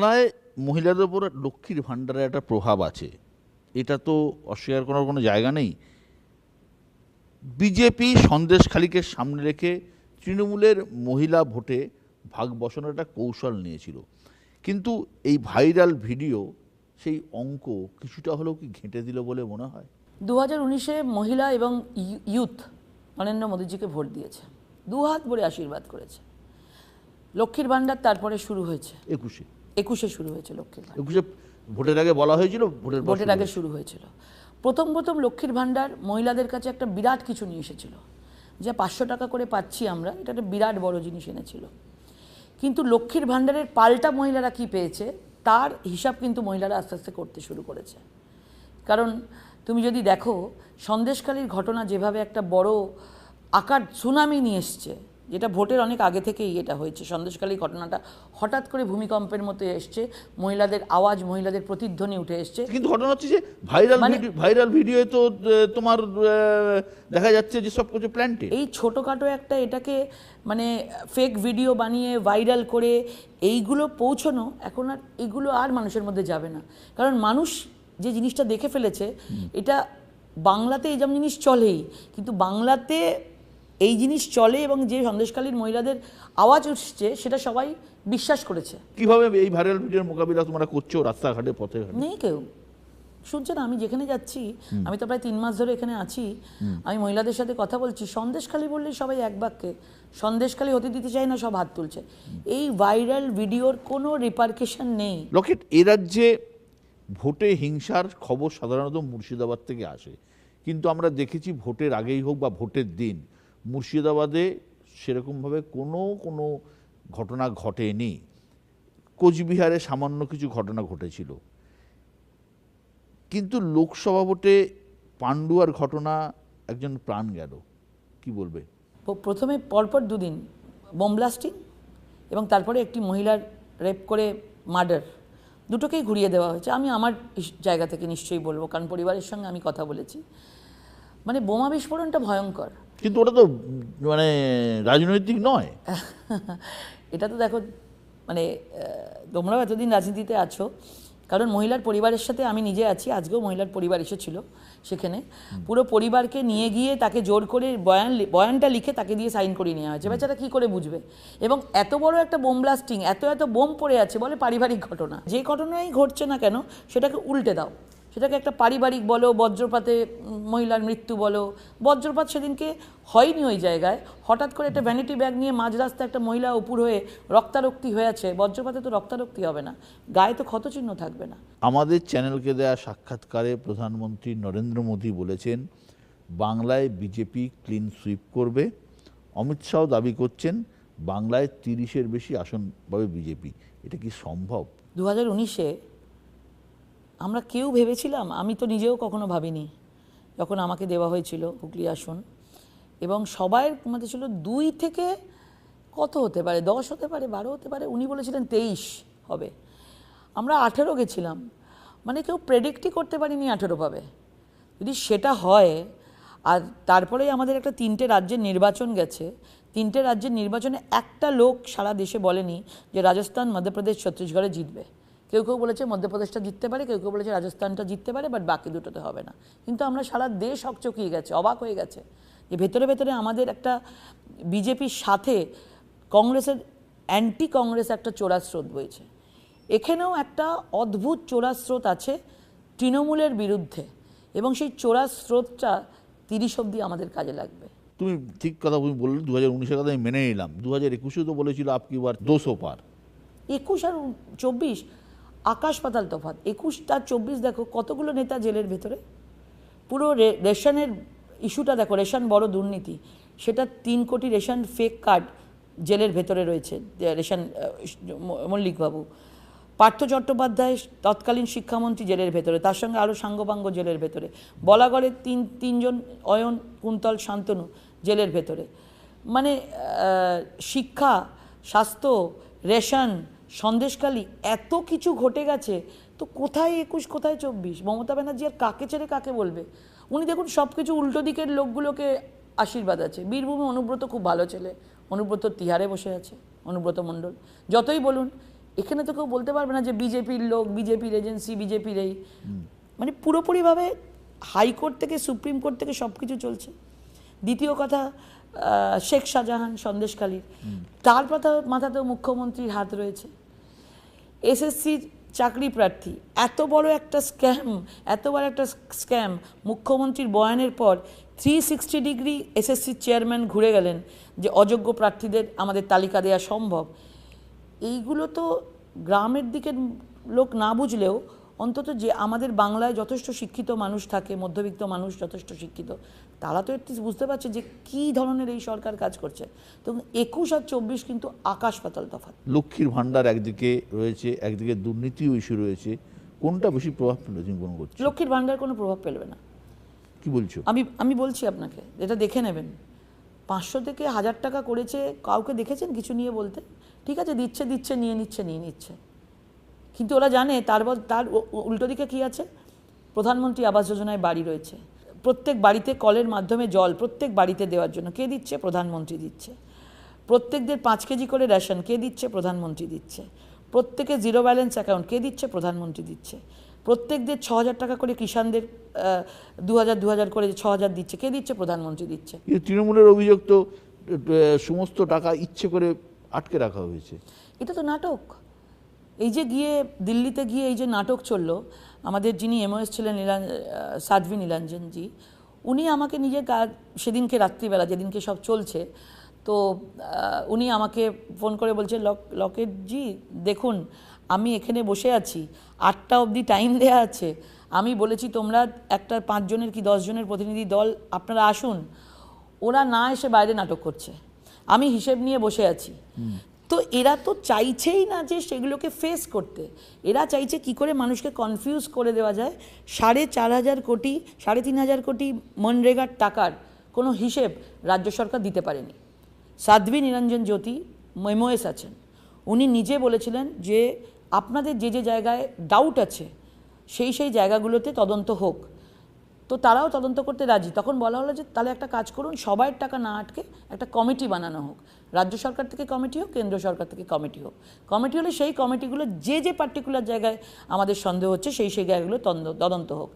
বাংলায় মহিলাদের উপর লক্ষ্মীর ভাণ্ডারের একটা প্রভাব আছে, এটা তো অস্বীকার করার কোনো জায়গা নেই। বিজেপি সন্দেশখালিকে সামনে রেখে তৃণমূলের মহিলা ভোটে ভাগ বসানোর একটা কৌশল নিয়েছিল, কিন্তু এই ভাইরাল ভিডিও সেই অঙ্ক কিছুটা হলেও কি ঘেঁটে দিল বলে মনে হয়? 2019-এ মহিলা এবং ইউথ নরেন্দ্র মোদীজিকে ভোট দিয়েছে, দুহাত ভরে আশীর্বাদ করেছে। লক্ষ্মীর ভাণ্ডার তারপরে শুরু হয়েছে 21-এ শুরু হয়েছে লক্ষ্মীর ভাণ্ডার। 21-এ ভোটের আগে বলা হয়েছিল, ভোটের আগে শুরু হয়েছিল। প্রথম লক্ষ্মীর ভাণ্ডার মহিলাদের কাছে একটা বিরাট কিছু নিয়ে এসেছিল, যে 500 টাকা করে পাচ্ছি আমরা, এটা একটা বিরাট বড় জিনিস এনেছিল। কিন্তু লক্ষ্মীর ভাণ্ডারের পাল্টা মহিলারা কি পেয়েছে তার হিসাব কিন্তু মহিলারা আস্তে আস্তে করতে শুরু করেছে। কারণ তুমি যদি দেখো, সন্দেশখালির ঘটনা যেভাবে একটা বড় আকার সুনামি নিয়ে এসছে, যেটা ভোটের অনেক আগে থেকেই এটা হয়েছে, সন্দেশখালির ঘটনাটা হঠাৎ করে ভূমিকম্পের মতো এসছে, মহিলাদের আওয়াজ, মহিলাদের প্রতিধ্বনি উঠে এসছে। কিন্তু ঘটনা হচ্ছে যে ভাইরাল ভিডিও তো তোমার দেখা যাচ্ছে যে সব কিছু প্ল্যান্টেড। এই ছোটোখাটো একটা এটাকে মানে ফেক ভিডিও বানিয়ে ভাইরাল করে এইগুলো পৌঁছানো, এখন আর এগুলো আর মানুষের মধ্যে যাবে না। কারণ মানুষ যে জিনিসটা দেখে ফেলেছে, এটা বাংলাতে এই যেমন জিনিস চলেই, কিন্তু বাংলাতে এই জিনিস চলে এবং যে সন্দেশখালীর মহিলাদের আওয়াজ উঠছে সেটা সবাই বিশ্বাস করেছে। কিভাবে এই ভাইরাল ভিডিওর মোকাবিলা তোমরা করছো রাস্তাঘাটে, পথে? নেই কেউ শুনছে না। আমি যেখানে যাচ্ছি, আমি তো প্রায় 3 মাস ধরে এখানে আছি, আমি মহিলাদের সাথে কথা বলছি, সন্দেশখালী বললেই সবাই এক বাক্যে সন্দেশখালী হতে দিতে চায় না, সব হাত তুলছে। এই ভাইরাল ভিডিওর কোনো রিপারকেশন নেই। লকেট, এ রাজ্যে ভোটে হিংসার খবর সাধারণত মুর্শিদাবাদ থেকে আসে, কিন্তু আমরা দেখেছি ভোটের আগেই হোক বা ভোটের দিন মুর্শিদাবাদে সেরকমভাবে কোনো ঘটনা ঘটেনি। কোচবিহারে সামান্য কিছু ঘটনা ঘটেছিল, কিন্তু লোকসভা ভোটে পান্ডুয়ার ঘটনা একজন প্রাণ গেল, কি বলবে? প্রথমে পরপর 2 দিন বোম ব্লাস্টিং এবং তারপরে একটি মহিলার রেপ করে মার্ডার, দুটোকেই ঘুরিয়ে দেওয়া হয়েছে। আমি আমার জায়গা থেকে নিশ্চয়ই বলবো, কারণ পরিবারের সঙ্গে আমি কথা বলেছি। মানে বোমা বিস্ফোরণটা ভয়ঙ্কর, কিন্তু ওটা তো মানে রাজনৈতিক নয়। এটা তো দেখো, মানে তোমরাও এতদিন রাজনীতিতে আছো, কারণ মহিলার পরিবারের সাথে আমি নিজে আছি, আজকেও মহিলার পরিবার এসেছিল সেখানে, পুরো পরিবারকে নিয়ে গিয়ে তাকে জোর করে বয়ানটা লিখে তাকে দিয়ে সাইন করিয়ে নেওয়া হয়েছে। বেচারা কী করে বুঝবে? এবং এত বড় একটা বোম ব্লাস্টিং, এত বোম পড়ে আছে, বলে পারিবারিক ঘটনা। যে ঘটনাই ঘটছে না কেন সেটাকে উল্টে দাও, সেটাকে একটা পারিবারিক বলো, বজ্রপাতে মহিলার মৃত্যু বলো। বজ্রপাত সেদিনকে হয়নি ওই জায়গায়, হঠাৎ করে একটা ভ্যানিটি ব্যাগ নিয়ে মাঝ রাস্তায় একটা মহিলা উপুর হয়ে রক্তারক্তি হয়েছে। বজ্রপাতে তো রক্তারক্তি হবে না, গায়ে তো ক্ষতচিহ্ন থাকবে না। আমাদের চ্যানেলকে দেয়া সাক্ষাৎকারে প্রধানমন্ত্রী নরেন্দ্র মোদী বলেছেন বাংলায় বিজেপি ক্লিন সুইপ করবে। অমিত শাহ দাবি করছেন বাংলায় 30-এর বেশি আসন পাবে বিজেপি। এটা কি সম্ভব? 2019-এ আমরা কেউ ভেবেছিলাম? আমি তো নিজেও কখনো ভাবিনি, যখন আমাকে দেওয়া হয়েছিল হুগলি আসন, এবং সবাইয়ের মধ্যে ছিল 2 থেকে কত হতে পারে, 10 হতে পারে, 12 হতে পারে, উনি বলেছিলেন 23 হবে। আমরা 18 গেছিলাম, মানে কেউ প্রেডিক্টই করতে পারিনি 18 পাবে। যদি সেটা হয়, আর তারপরেই আমাদের একটা 3টে রাজ্যের নির্বাচন গেছে, 3টে রাজ্যের নির্বাচনে একটা লোক সারা দেশে বলেনি যে রাজস্থান, মধ্যপ্রদেশ, ছত্তিশগড়ে জিতবে। কেউ বলেছে মধ্যপ্রদেশটা জিততে পারে, কেউ বলেছে রাজস্থানটা জিততে পারে, বাট বাকি দুটোতে হবে না। কিন্তু আমরা সারা দেশ হকচকিয়ে গেছে, অবাক হয়ে গেছে যে ভেতরে আমাদের একটা বিজেপির সাথে কংগ্রেসের অ্যান্টি কংগ্রেস একটা চোরা স্রোত বইছে। এখানেও একটা অদ্ভুত চোরা স্রোত আছে তৃণমূলের বিরুদ্ধে, এবং সেই চোরা স্রোতটা 30 অবধি আমাদের কাজে লাগবে। তুমি ঠিক কথা বললে, 2019-এর কথা আমি মেনে নিলাম। 2021-এ তো বলেছিল আপকি বার 200 পার। 21 আর 24 আকাশ পাতাল তফাৎ। 21 আর 24 দেখো কতগুলো নেতা জেলের ভেতরে। পুরো রেশনের ইস্যুটা দেখো, রেশন বড় দুর্নীতি, সেটা 3 কোটি রেশন ফেক কার্ড জেলের ভেতরে রয়েছে, রেশন মল্লিকবাবু। পার্থ চট্টোপাধ্যায় তৎকালীন শিক্ষামন্ত্রী জেলের ভেতরে, তার সঙ্গে আরও সাঙ্গপাঙ্গ জেলের ভেতরে। বলাগড়ের তিনজন, অয়ন, কুন্তল, শান্তনু জেলের ভেতরে। মানে শিক্ষা, স্বাস্থ্য, রেশন, সন্দেশখালী, এত কিছু ঘটে গেছে। তো কোথায় 21, কোথায় 24? মমতা ব্যানার্জি আর কাকে ছেড়ে কাকে বলবে? উনি দেখুন সব কিছু উল্টো দিকের লোকগুলোকে আশীর্বাদ আছে। বীরভূমে অনুব্রত খুব ভালো ছেলে, অনুব্রত তিহারে বসে আছে, অনুব্রত মণ্ডল। যতই বলুন এখানে তো কেউ বলতে পারবে না যে বিজেপির লোক, বিজেপির এজেন্সি, বিজেপির এই, মানে পুরোপুরিভাবে হাইকোর্ট থেকে সুপ্রিম কোর্ট থেকে সব কিছু চলছে। দ্বিতীয় কথা, শেখ শাহজাহান সন্দেশখালীর, তার মাথাতেও মুখ্যমন্ত্রীর হাত রয়েছে। এসএসসির চাকরি প্রার্থী, এত বড় একটা স্ক্যাম, মুখ্যমন্ত্রীর বয়ানের পর 360 ডিগ্রি এসএসসির চেয়ারম্যান ঘুরে গেলেন যে অযোগ্য প্রার্থীদের আমাদের তালিকা দেওয়া সম্ভব। এইগুলো তো গ্রামের দিকের লোক না বুঝলেও অন্তত যে আমাদের বাংলায় যথেষ্ট শিক্ষিত মানুষ থাকে, মধ্যবিত্ত মানুষ যথেষ্ট শিক্ষিত, তারা তো একটু বুঝতে পারছে যে কী ধরনের এই সরকার কাজ করছে। তো 21 আর 24 কিন্তু আকাশ পাতাল তফাৎ। লক্ষ্মীর ভাণ্ডার একদিকে রয়েছে, একদিকে দুর্নীতিও ইস্যু রয়েছে, কোনটা বেশি প্রভাব ফেলে তুমি মনে করছো? লক্ষ্মীর ভাণ্ডার কোনো প্রভাব ফেলবে না। কি বলছো? আমি বলছি আপনাকে, এটা দেখে নেবেন। 500 থেকে 1000 টাকা করেছে, কাউকে দেখেছেন কিছু নিয়ে বলতে? ঠিক আছে, দিচ্ছে নিয়ে নিচ্ছে, কিন্তু ওরা জানে তার উল্টো দিকে কী আছে। প্রধানমন্ত্রী আবাস যোজনায় বাড়ি রয়েছে, প্রত্যেক বাড়িতে কলের মাধ্যমে জল প্রত্যেক বাড়িতে দেওয়ার জন্য কে দিচ্ছে? প্রধানমন্ত্রী দিচ্ছে। প্রত্যেকদের 5 কেজি করে রেশন কে দিচ্ছে? প্রধানমন্ত্রী দিচ্ছে। প্রত্যেকে জিরো ব্যালেন্স অ্যাকাউন্ট কে দিচ্ছে? প্রধানমন্ত্রী দিচ্ছে। প্রত্যেকদের 6000 টাকা করে, কিষাণদের 2000 করে 6000 দিচ্ছে, কে দিচ্ছে? প্রধানমন্ত্রী দিচ্ছে। তৃণমূলের অভিযোগ তো সমস্ত টাকা ইচ্ছে করে আটকে রাখা হয়েছে। এটা তো নাটক। এই যে গিয়ে দিল্লিতে গিয়ে এই যে নাটক চললো, আমাদের যিনি এমওএস ছিলেন সাধ্বী নীলাঞ্জনজি, উনি আমাকে নিজের সেদিনকে রাত্রিবেলা যেদিনকে সব চলছে, তো উনি আমাকে ফোন করে বলছে, লকেটজি দেখুন, আমি এখানে বসে আছি, 8টা অবধি টাইম দেওয়া আছে, আমি বলেছি তোমরা একটা 5 জনের কি 10 জনের প্রতিনিধি দল আপনারা আসুন, ওরা না এসে বাইরে নাটক করছে, আমি হিসেব নিয়ে বসে আছি। তো এরা তো চাইছেই না যে সেগুলোকে ফেস করতে, এরা চাইছে কি করে মানুষকে কনফিউজ করে দেওয়া যায়। 4,500 কোটি 3,500 কোটি মনরেগার টাকার কোনো হিসেব রাজ্য সরকার দিতে পারেনি। সাধ্বী নিরঞ্জন জ্যোতি এমওএস আছেন, উনি নিজে বলেছিলেন যে আপনাদের যে জায়গায় ডাউট আছে সেই জায়গাগুলোতে তদন্ত হোক। তো তারাও তদন্ত করতে রাজি। তখন বলা হলো যে তাহলে একটা কাজ করুন, সবার টাকা না আটকে একটা কমিটি বানানো হোক, রাজ্য সরকার থেকে কমিটি হোক, কেন্দ্র সরকার থেকে কমিটি হোক। কমিটি হলে সেই কমিটিগুলো যে পার্টিকুলার জায়গায় আমাদের সন্দেহ হচ্ছে সেই জায়গাগুলো তদন্ত হোক।